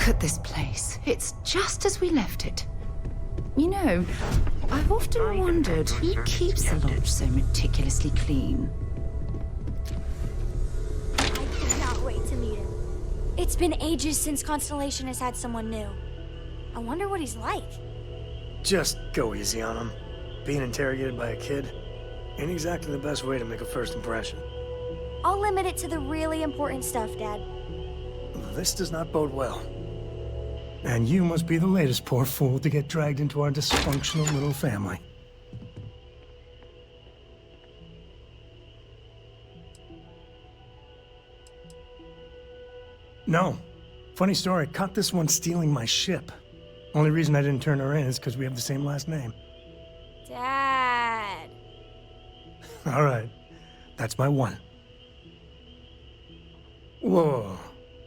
Look at this place. It's just as we left it. You know, I've often wondered who keeps the lodge so meticulously clean. I cannot wait to meet him. It's been ages since Constellation has had someone new. I wonder what he's like. Just go easy on him. Being interrogated by a kid ain't exactly the best way to make a first impression. I'll limit it to the really important stuff, Dad. This does not bode well. And you must be the latest poor fool to get dragged into our dysfunctional little family. No. Funny story, caught this one stealing my ship. Only reason I didn't turn her in is because we have the same last name. Dad. All right. That's my one. Whoa.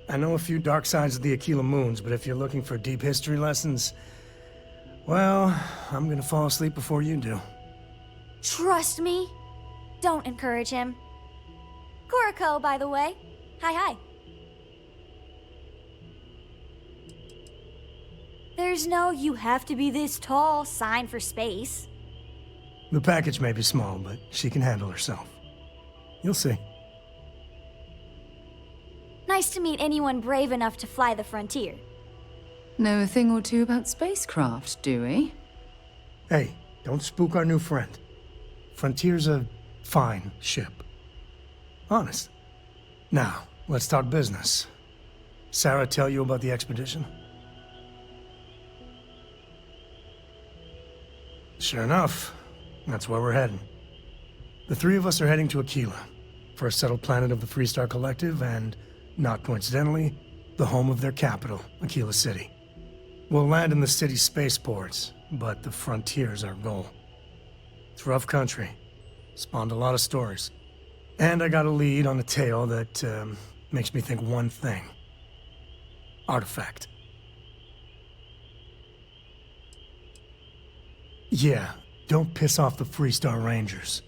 I know a few dark sides of the Aquila Moons, but if you're looking for deep history lessons, well, I'm gonna fall asleep before you do. Trust me. Don't encourage him. Koriko, by the way. Hi. There's no "you have to be this tall" sign for space. The package may be small, but she can handle herself. You'll see. Nice to meet anyone brave enough to fly the frontier. Know a thing or two about spacecraft, do we? Hey, don't spook our new friend. Frontier's a fine ship. Honest. Now, let's talk business. Sarah tell you about the expedition? Sure enough, that's where we're heading. The three of us are heading to Aquila, for a settled planet of the Freestar Collective and, not coincidentally, the home of their capital, Aquila City. We'll land in the city's spaceports, but the frontier's our goal. It's rough country. Spawned a lot of stories. And I got a lead on a tale that makes me think one thing. Artifact. Yeah, don't piss off the Freestar Rangers.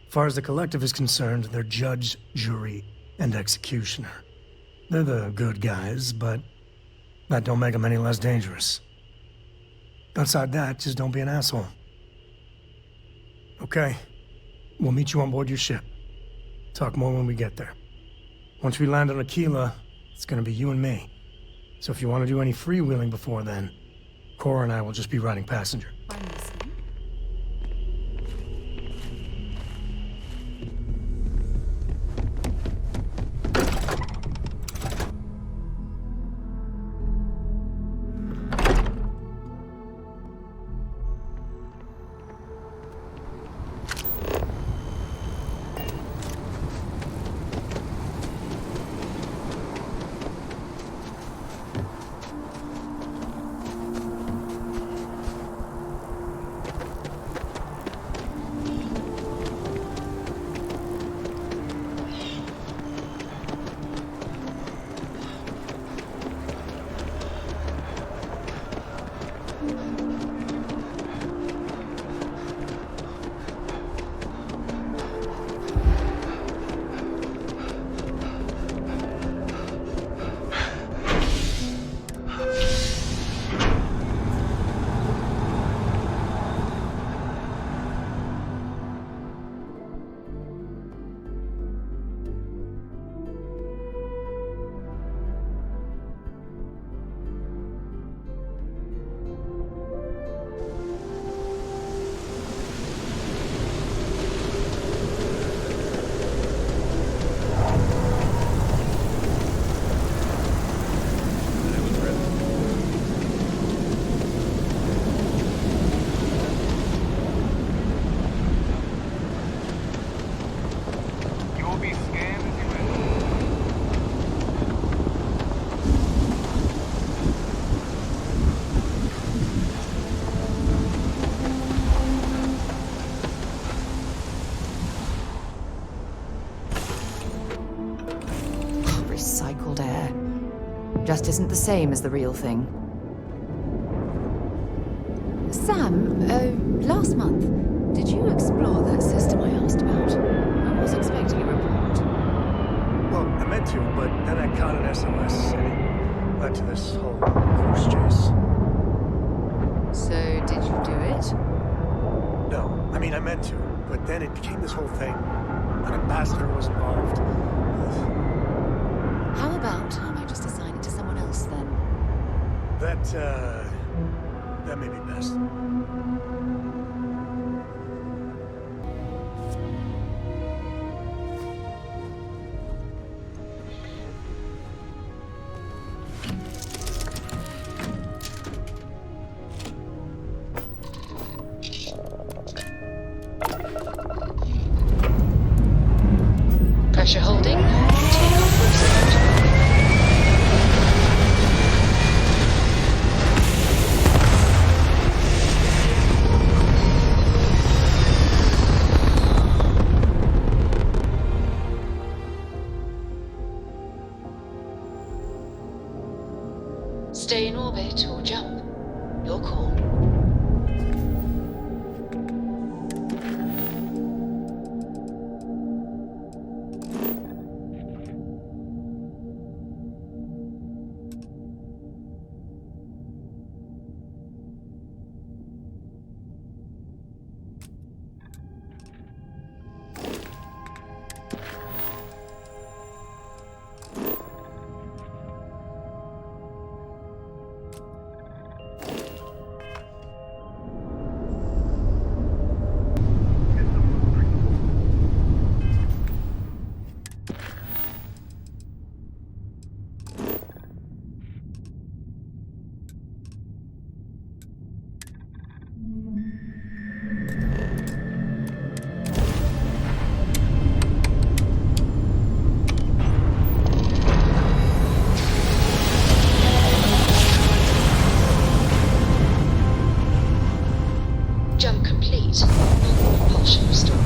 As far as the Collective is concerned, they're judge, jury, and executioner. They're the good guys, but that don't make them any less dangerous. Outside that, just don't be an asshole. Okay, we'll meet you on board your ship. Talk more when we get there. Once we land on Aquila, it's gonna be you and me. So if you want to do any freewheeling before then, Cora and I will just be riding passenger. I'm listening. Recycled air. Just isn't the same as the real thing. Sam, last month, did you explore that system I asked about? I was expecting a report. Well, I meant to, but then I caught an SOS, and led to this whole goose chase. So, did you do it? No, I mean, I meant to, but then it became this whole thing. An ambassador was involved. How about I just assign it to someone else then? That may be best. Pressure holding. Takeoff resumed. Stay in orbit or jump. Your call. Jump complete. Normal propulsion restored.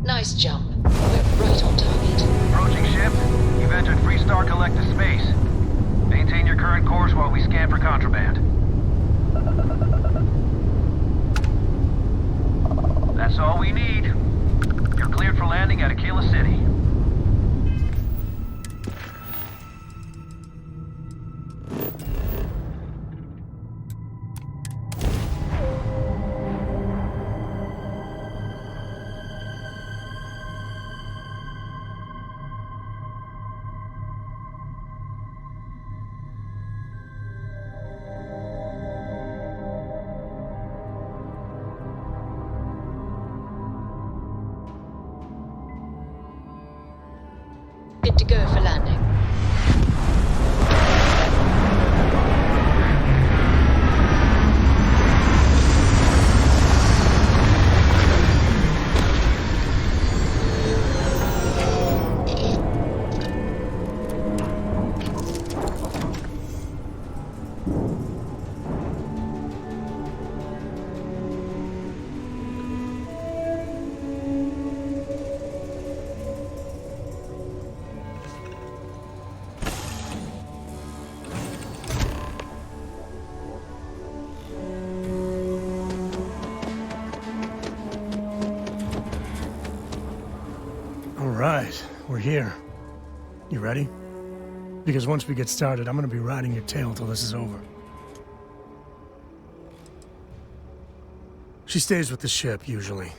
Nice jump. We're right on target. Approaching ship. You've entered Freestar Collective space. Maintain your current course while we scan for contraband. That's all we need. You're cleared for landing at Aquila City. Good to go for landing. Right, we're here. You ready? Because once we get started, I'm gonna be riding your tail till this is over. She stays with the ship, usually.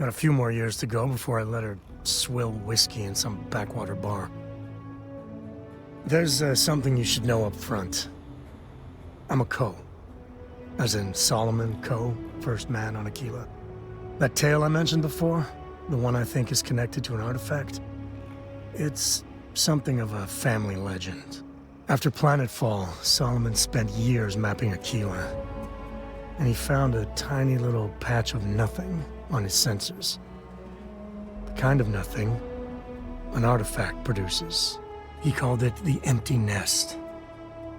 Got a few more years to go before I let her swill whiskey in some backwater bar. There's something you should know up front. I'm a Co. As in Solomon Co., first man on Aquila. That tale I mentioned before? the one I think is connected to an artifact, it's something of a family legend. After Planetfall, Solomon spent years mapping Aquila, and he found a tiny little patch of nothing on his sensors. The kind of nothing an artifact produces. He called it the Empty Nest.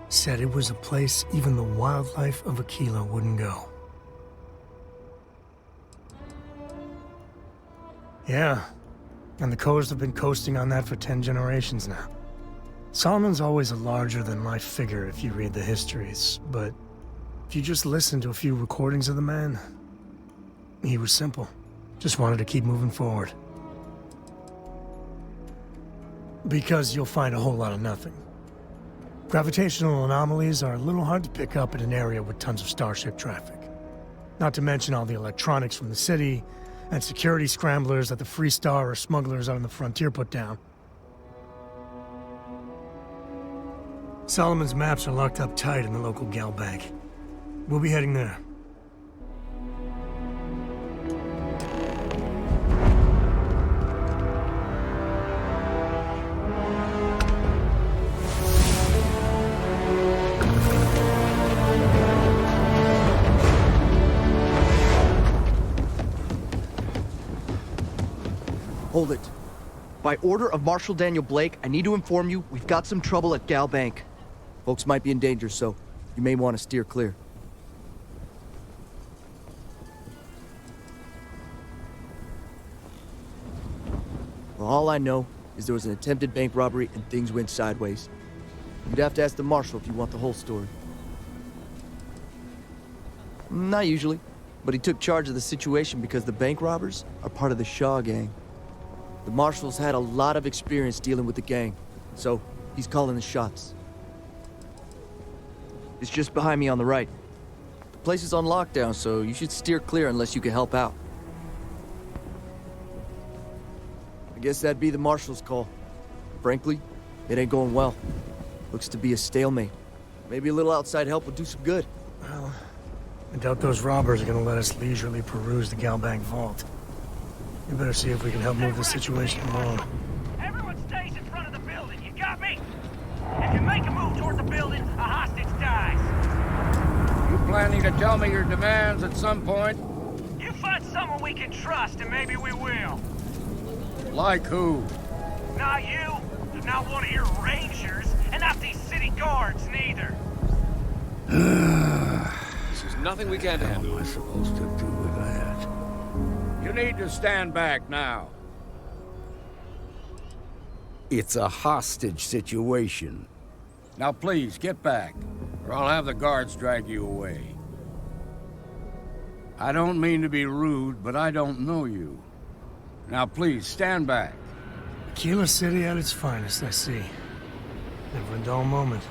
Said it was a place even the wildlife of Aquila wouldn't go. Yeah, and the Coast have been coasting on that for 10 generations now. Solomon's always a larger-than-life figure if you read the histories, but if you just listen to a few recordings of the man, he was simple. Just wanted to keep moving forward. Because you'll find a whole lot of nothing. Gravitational anomalies are a little hard to pick up in an area with tons of starship traffic. Not to mention all the electronics from the city, and security scramblers that the Free Star or smugglers out on the frontier put down. Solomon's maps are locked up tight in the local gal bank. We'll be heading there. Hold it. By order of Marshal Daniel Blake, I need to inform you we've got some trouble at Gal Bank. Folks might be in danger, so you may want to steer clear. Well, all I know is there was an attempted bank robbery and things went sideways. You'd have to ask the Marshal if you want the whole story. Not usually, but he took charge of the situation because the bank robbers are part of the Shaw gang. The Marshal's had a lot of experience dealing with the gang, so he's calling the shots. It's just behind me on the right. The place is on lockdown, so you should steer clear unless you can help out. I guess that'd be the Marshal's call. Frankly, it ain't going well. Looks to be a stalemate. Maybe a little outside help would do some good. Well, I doubt those robbers are gonna let us leisurely peruse the Galbank vault. We better see if we can help move this situation along. Everyone stays in front of the building, you got me? If you make a move toward the building, a hostage dies. You planning to tell me your demands at some point? You find someone we can trust, and maybe we will. Like who? Not you, not one of your rangers, and not these city guards, neither. There's nothing we can't handle. What am I supposed to do with that? You need to stand back now. It's a hostage situation. Now please, get back, or I'll have the guards drag you away. I don't mean to be rude, but I don't know you. Now please, stand back. Aquila City at its finest, I see. Never a dull moment.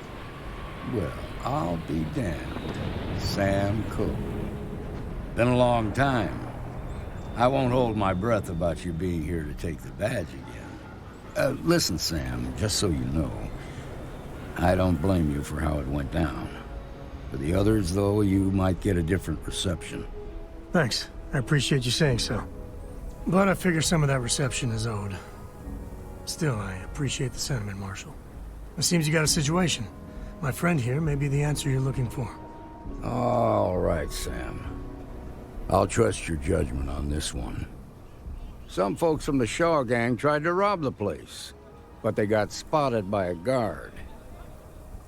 Well, I'll be damned. Sam Cole. Been a long time. I won't hold my breath about you being here to take the badge again. Listen, Sam, just so you know, I don't blame you for how it went down. For the others, though, you might get a different reception. Thanks. I appreciate you saying so. But I figure some of that reception is owed. Still, I appreciate the sentiment, Marshal. It seems you got a situation. My friend here may be the answer you're looking for. All right, Sam. I'll trust your judgment on this one. Some folks from the Shaw gang tried to rob the place, but they got spotted by a guard.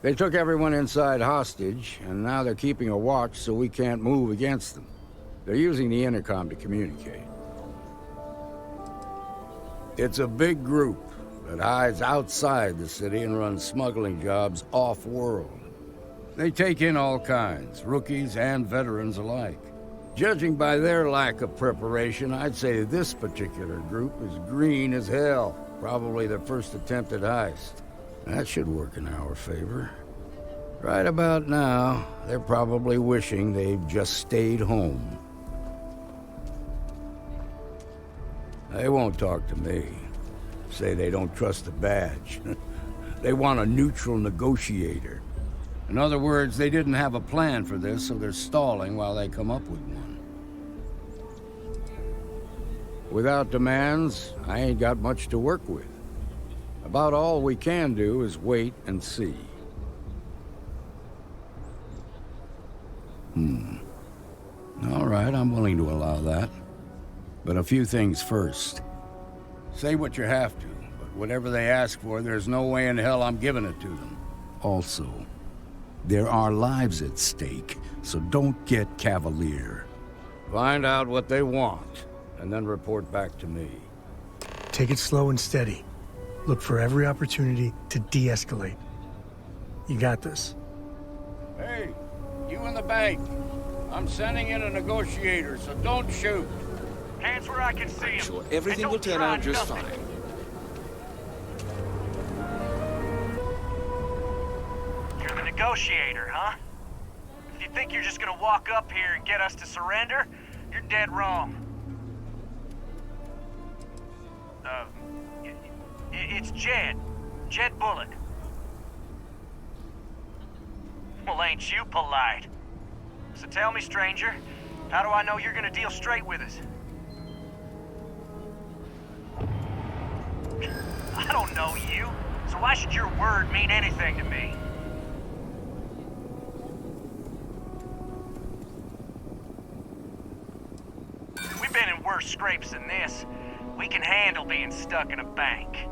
They took everyone inside hostage, and now they're keeping a watch so we can't move against them. They're using the intercom to communicate. It's a big group that hides outside the city and runs smuggling jobs off-world. They take in all kinds, rookies and veterans alike. Judging by their lack of preparation, I'd say this particular group is green as hell. Probably their first attempt at heist. That should work in our favor. Right about now, they're probably wishing they'd just stayed home. They won't talk to me. Say they don't trust the badge. They want a neutral negotiator. In other words, they didn't have a plan for this, so they're stalling while they come up with one. Without demands, I ain't got much to work with. About all we can do is wait and see. All right, I'm willing to allow that. But a few things first. Say what you have to, but whatever they ask for, there's no way in hell I'm giving it to them. Also, there are lives at stake, so don't get cavalier. Find out what they want, and then report back to me. Take it slow and steady. Look for every opportunity to de-escalate. You got this. Hey, you in the bank. I'm sending in a negotiator, so don't shoot. Hands where I can see him. Sure, everything will turn out just fine. You're the negotiator, huh? If you think you're just gonna walk up here and get us to surrender, you're dead wrong. It's Jed. Jed Bullock. Well, ain't you polite? So tell me, stranger, how do I know you're gonna deal straight with us? I don't know you, so why should your word mean anything to me? We've been in worse scrapes than this. We can handle being stuck in a bank.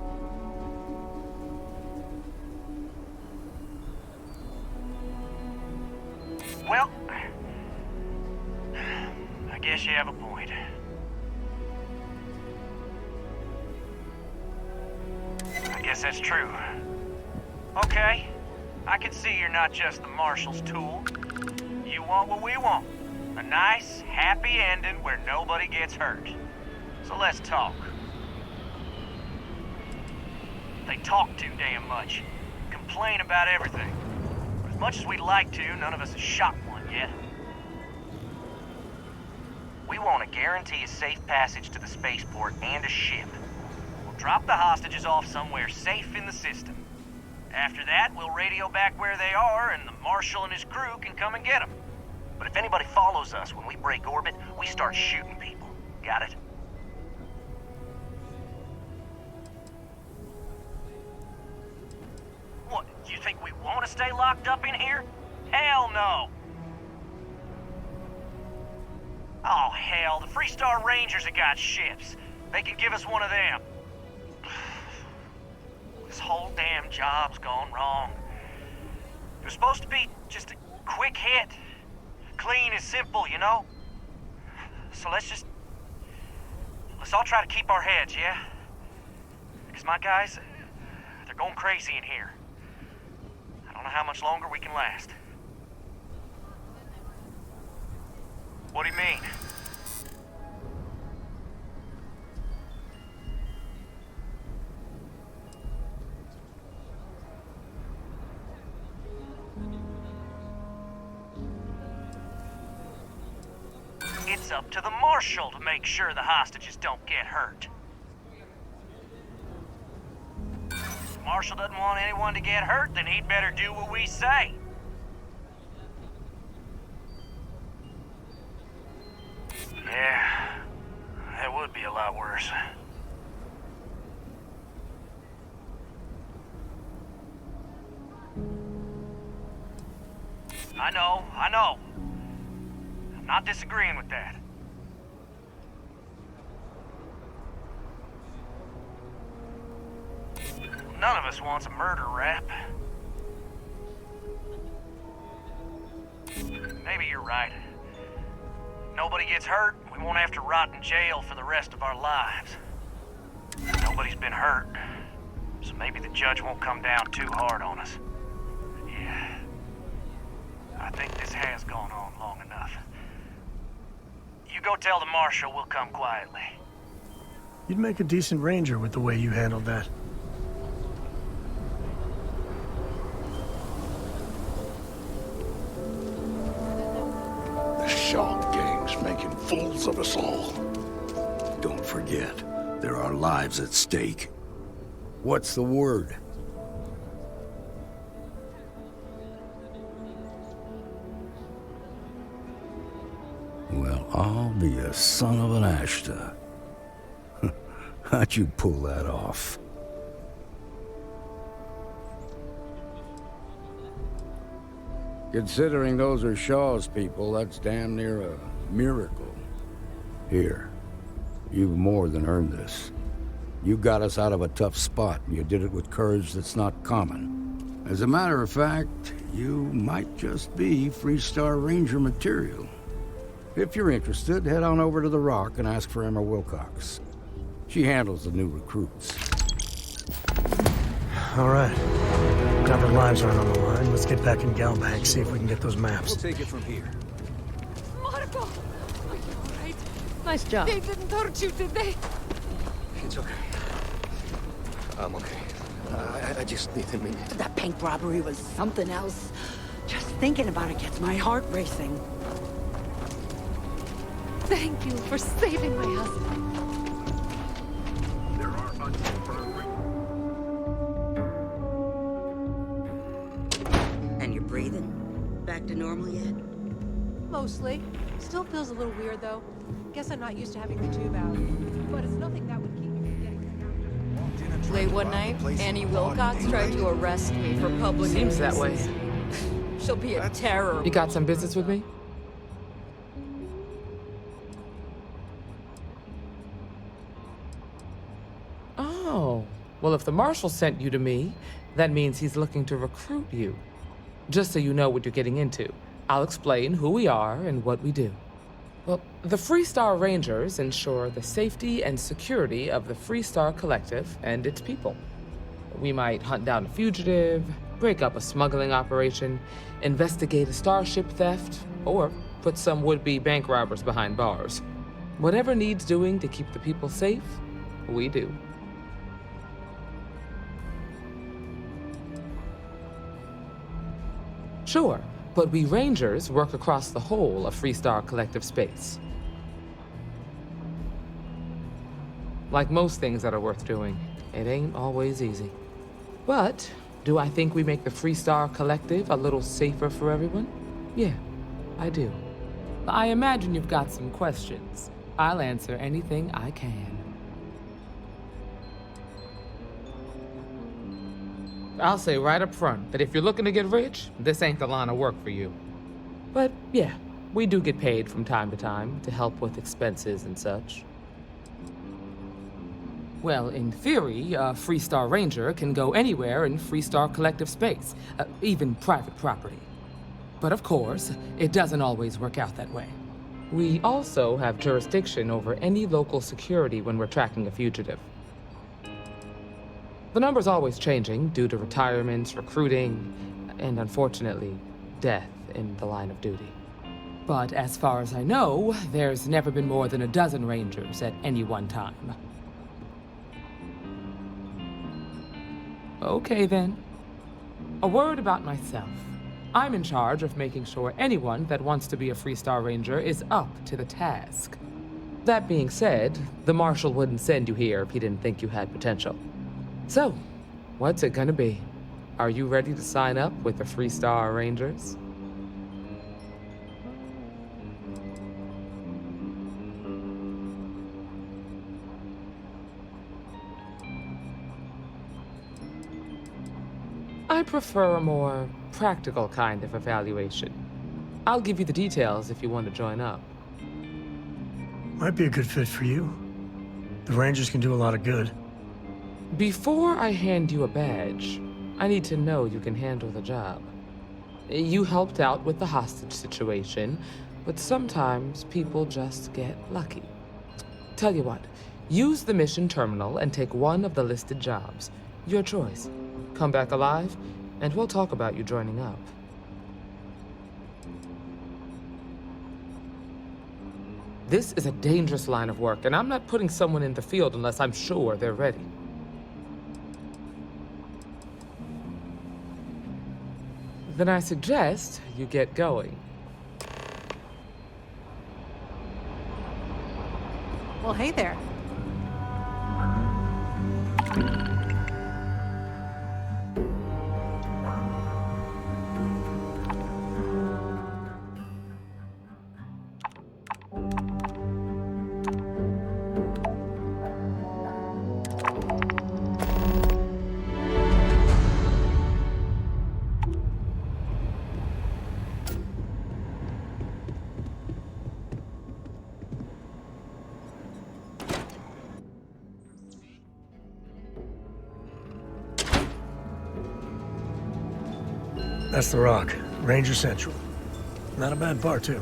Well, I guess you have a point. I guess that's true. Okay, I can see you're not just the Marshal's tool. You want what we want. A nice, happy ending where nobody gets hurt. So let's talk. They talk too damn much. Complain about everything. But as much as we'd like to, none of us has shot one yet. We want to guarantee a safe passage to the spaceport and a ship. We'll drop the hostages off somewhere safe in the system. After that, we'll radio back where they are, and the Marshal and his crew can come and get them. But if anybody follows us when we break orbit, we start shooting people. Got it? What, you think we want to stay locked up in here? Hell no! Oh, hell, the Freestar Rangers have got ships. They can give us one of them. This whole damn job's gone wrong. It was supposed to be just a quick hit. Clean and simple, you know? So let's all try to keep our heads, yeah? Because my guys, they're going crazy in here. I don't know how much longer we can last. What do you mean? It's up to the Marshal to make sure the hostages don't get hurt. If the Marshal doesn't want anyone to get hurt, then he'd better do what we say. Yeah, that would be a lot worse. I know. I'm not disagreeing with that. None of us wants a murder rap. Maybe you're right. Nobody gets hurt, we won't have to rot in jail for the rest of our lives. Nobody's been hurt, so maybe the judge won't come down too hard on us. Yeah, I think this has gone on long enough. You go tell the Marshal we'll come quietly. You'd make a decent ranger with the way you handled that. The Shark Gang's making fools of us all. Don't forget, there are lives at stake. What's the word? Well, I'll be a son of an Ashta. How'd you pull that off? Considering those are Shaw's people, that's damn near a miracle. Here, you've more than earned this. You got us out of a tough spot, and you did it with courage that's not common. As a matter of fact, you might just be Freestar Ranger material. If you're interested, head on over to the Rock and ask for Emma Wilcox. She handles the new recruits. All right. Now that lives aren't on the line, let's get back in Galbank, see if we can get those maps. We'll take it from here. Marco! Are you alright? Nice job. They didn't hurt you, did they? It's okay. I'm okay. I just need a minute. That bank robbery was something else. Just thinking about it gets my heart racing. Thank you for saving my husband. And you're breathing? Back to normal yet? Mostly. Still feels a little weird, though. Guess I'm not used to having the tube out. But it's nothing that would keep me from getting... Late one night, Annie Wilcox tried to arrest me for public Seems that way. She'll be a terror. You got some business with me? Oh. Well, if the Marshal sent you to me, that means he's looking to recruit you. Just so you know what you're getting into, I'll explain who we are and what we do. Well, the Freestar Rangers ensure the safety and security of the Freestar Collective and its people. We might hunt down a fugitive, break up a smuggling operation, investigate a starship theft, or put some would-be bank robbers behind bars. Whatever needs doing to keep the people safe, we do. Sure, but we Rangers work across the whole of Freestar Collective space. Like most things that are worth doing, it ain't always easy. But, do I think we make the Freestar Collective a little safer for everyone? Yeah, I do. I imagine you've got some questions. I'll answer anything I can. I'll say right up front that if you're looking to get rich, this ain't the line of work for you. But yeah, we do get paid from time to help with expenses and such. Well, in theory, a Freestar Ranger can go anywhere in Freestar Collective space, even private property. But of course, it doesn't always work out that way. We also have jurisdiction over any local security when we're tracking a fugitive. The number's always changing due to retirements, recruiting, and unfortunately, death in the line of duty. But as far as I know, there's never been more than a dozen Rangers at any one time. Okay then. A word about myself. I'm in charge of making sure anyone that wants to be a Freestar Ranger is up to the task. That being said, the Marshal wouldn't send you here if he didn't think you had potential. So, what's it gonna be? Are you ready to sign up with the Freestar Rangers? I prefer a more practical kind of evaluation. I'll give you the details if you want to join up. Might be a good fit for you. The Rangers can do a lot of good. Before I hand you a badge, I need to know you can handle the job. You helped out with the hostage situation, but sometimes people just get lucky. Tell you what, use the mission terminal and take one of the listed jobs. Your choice. Come back alive, and we'll talk about you joining up. This is a dangerous line of work, and I'm not putting someone in the field unless I'm sure they're ready. Then I suggest you get going. Well, hey there. That's the Rock. Ranger Central. Not a bad bar, too.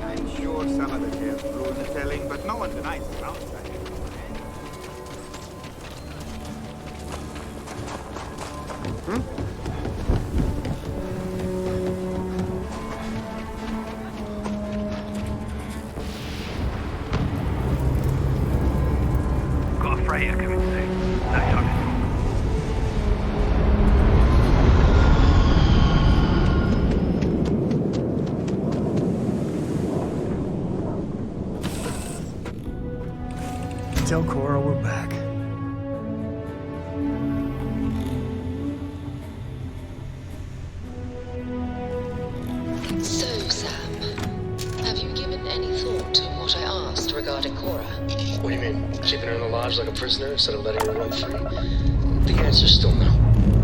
I'm sure some of the tales through the telling, but no one denies the downside. Got a freighter coming soon. No time. Tell Cora we're back. So, Sam, have you given any thought to what I asked regarding Cora? What do you mean? Keeping her in the lodge like a prisoner instead of letting her run free? The answer's still no.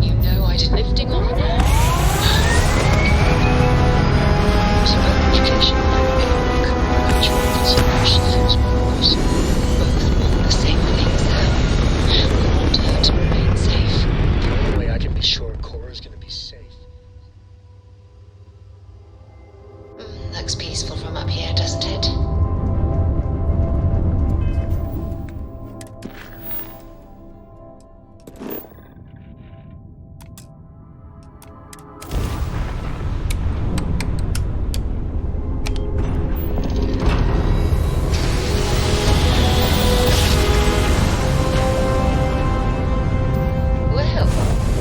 You know I did lifting off there. So education and work, mutual consideration feels more personal. Both want the same thing, Sam. We want her to remain safe. The only way I can be sure Cora's gonna be safe. Looks peaceful from up here, doesn't it? Well,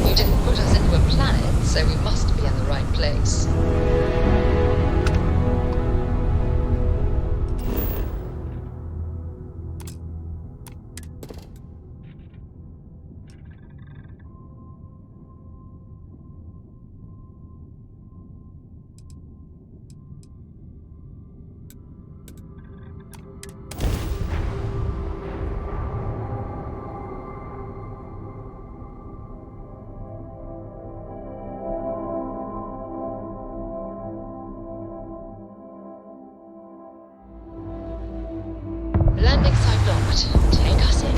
you didn't put us into a planet, so we must be in the right place. Landing site locked. Take us in.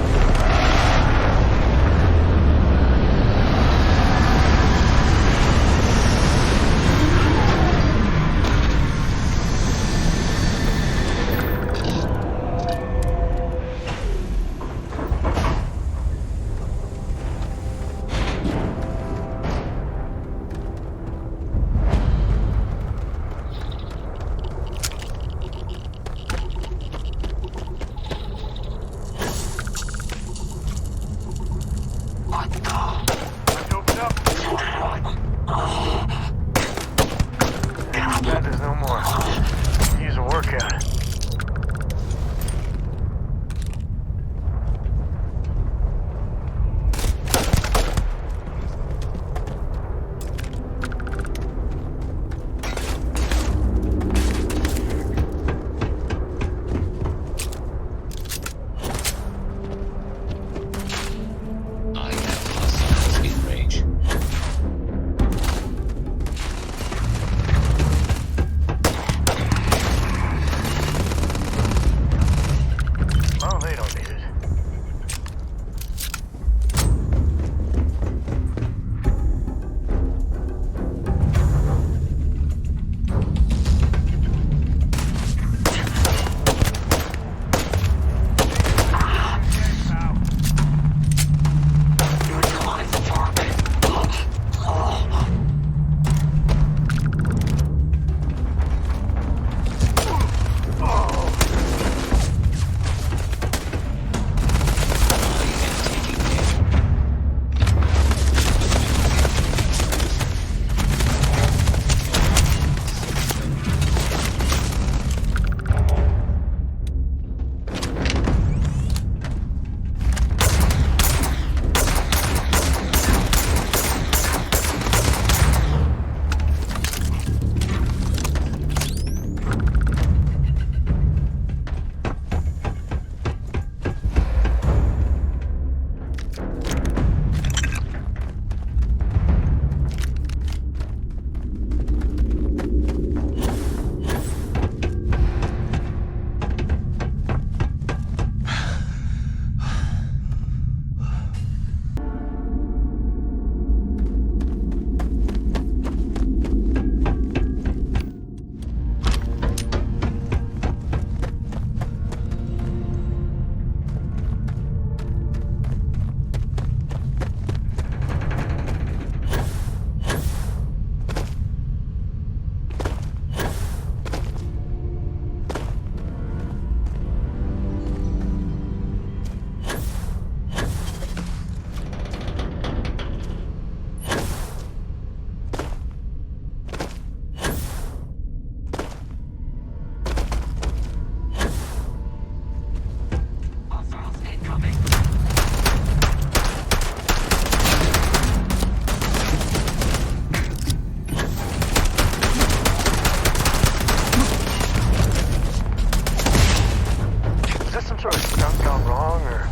sort of stuff gone wrong, or...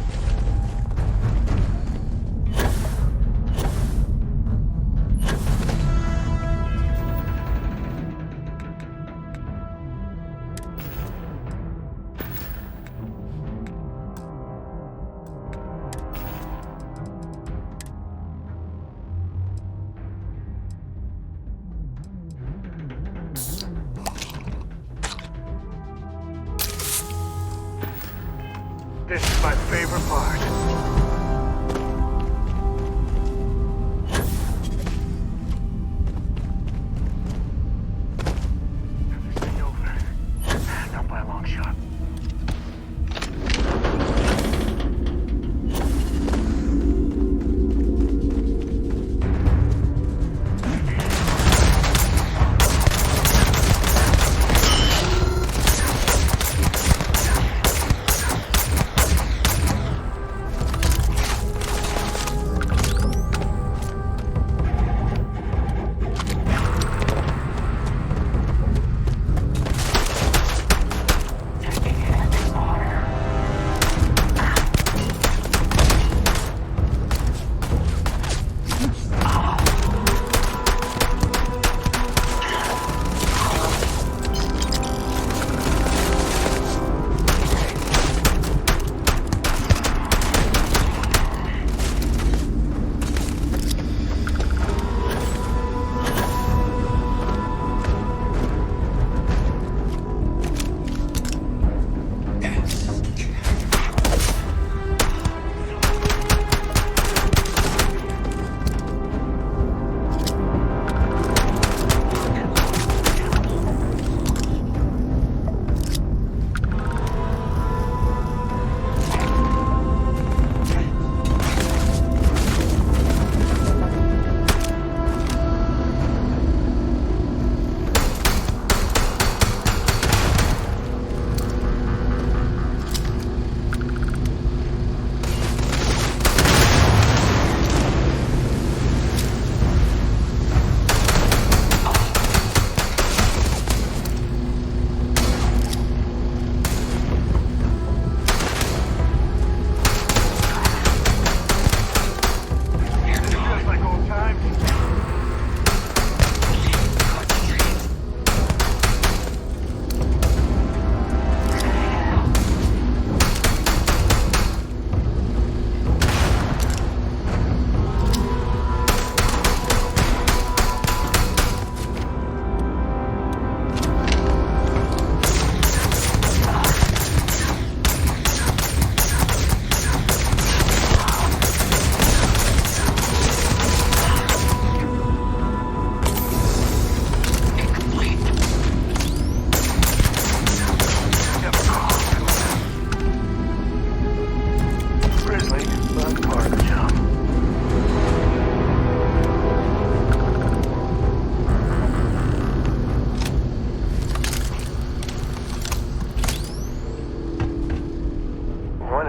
This is my favorite part. This ain't over. Not by a long shot.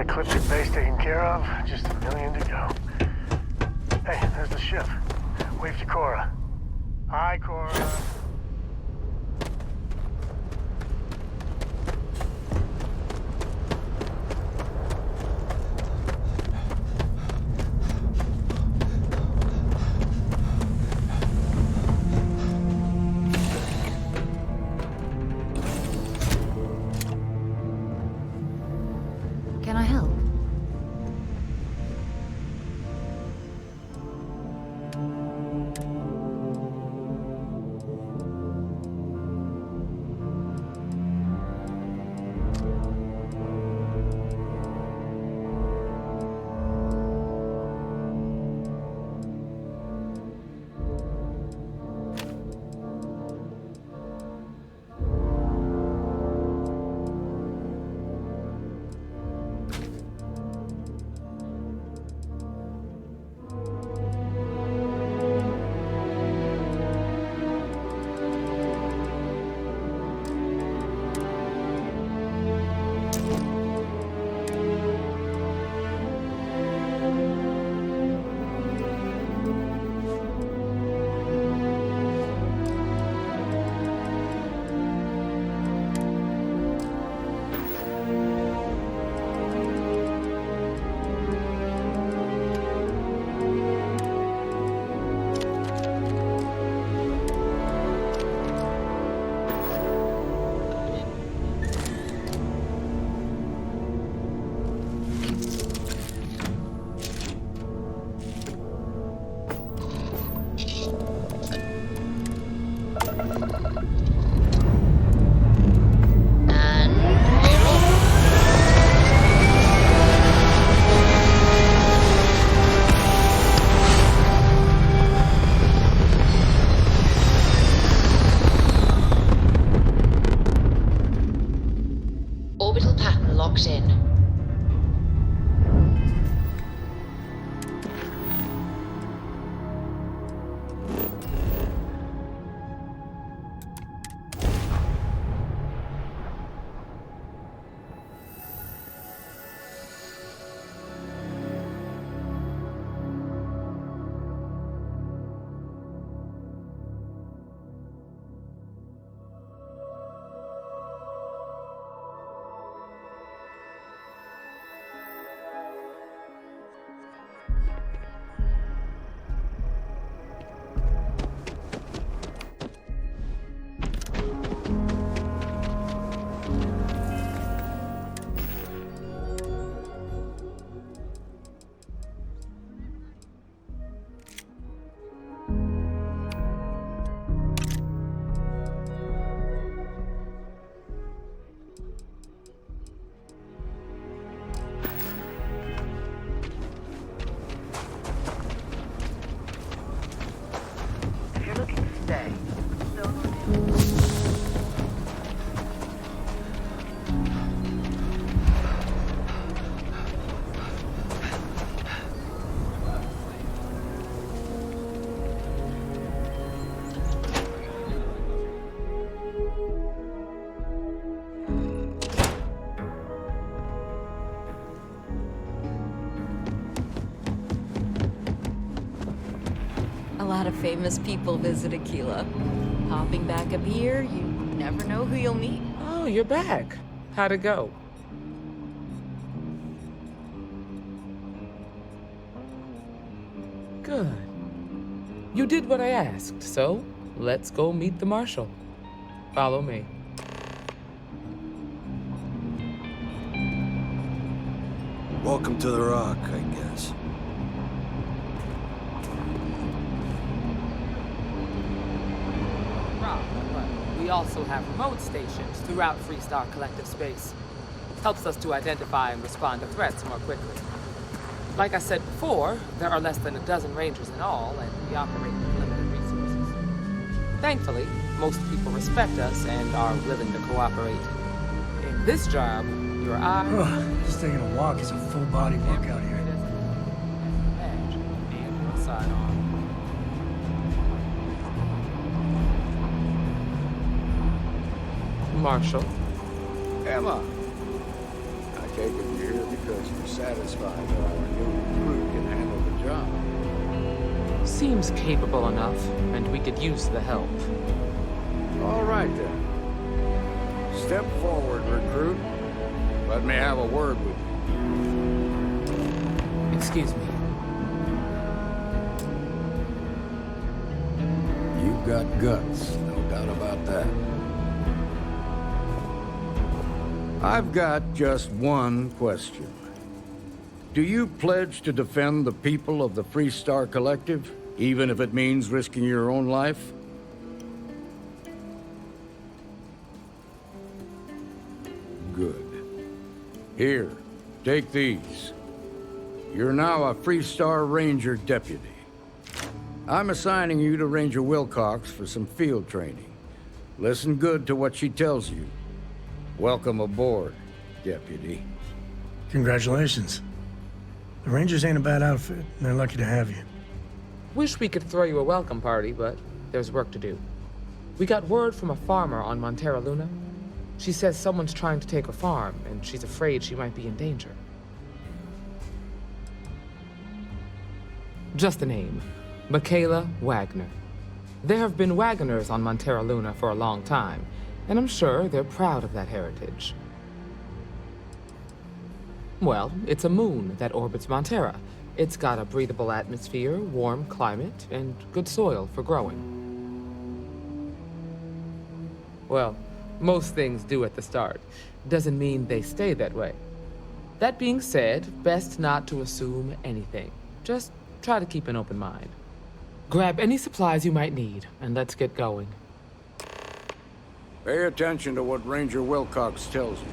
Ecliptic base taken care of, just a million to go. Hey, there's the ship. Wave to Cora. Hi, Cora. Can I help? lot of famous people visit Aquila. Hopping back up here, you never know who you'll meet. Oh, you're back. How'd it go? Good. You did what I asked, so let's go meet the Marshal. Follow me. Welcome to the Rock, I guess. But we also have remote stations throughout Freestar Collective space. Helps us to identify and respond to threats more quickly. Like I said before, there are less than a dozen Rangers in all, and we operate with limited resources. Thankfully, most people respect us and are willing to cooperate. In this job, your eyes... Just taking a walk is a full-body workout here. Edge and one side arm. Marshal. Emma. I take it you're here because you're satisfied that our new recruit can handle the job. Seems capable enough, and we could use the help. All right, then. Step forward, recruit. Let me have a word with you. Excuse me. You've got guts, no doubt about that. I've got just one question. Do you pledge to defend the people of the Freestar Collective, even if it means risking your own life? Good. Here, take these. You're now a Freestar Ranger deputy. I'm assigning you to Ranger Wilcox for some field training. Listen good to what she tells you. Welcome aboard, deputy. Congratulations. The Rangers ain't a bad outfit, and they're lucky to have you. Wish we could throw you a welcome party, but there's work to do. We got word from a farmer on Montera Luna. She says someone's trying to take her farm, and she's afraid she might be in danger. Just a name. Michaela Wagner. There have been Wagoners on Montera Luna for a long time, and I'm sure they're proud of that heritage. Well, it's a moon that orbits Montera. It's got a breathable atmosphere, warm climate, and good soil for growing. Well, most things do at the start. Doesn't mean they stay that way. That being said, best not to assume anything. Just try to keep an open mind. Grab any supplies you might need, and let's get going. Pay attention to what Ranger Wilcox tells you.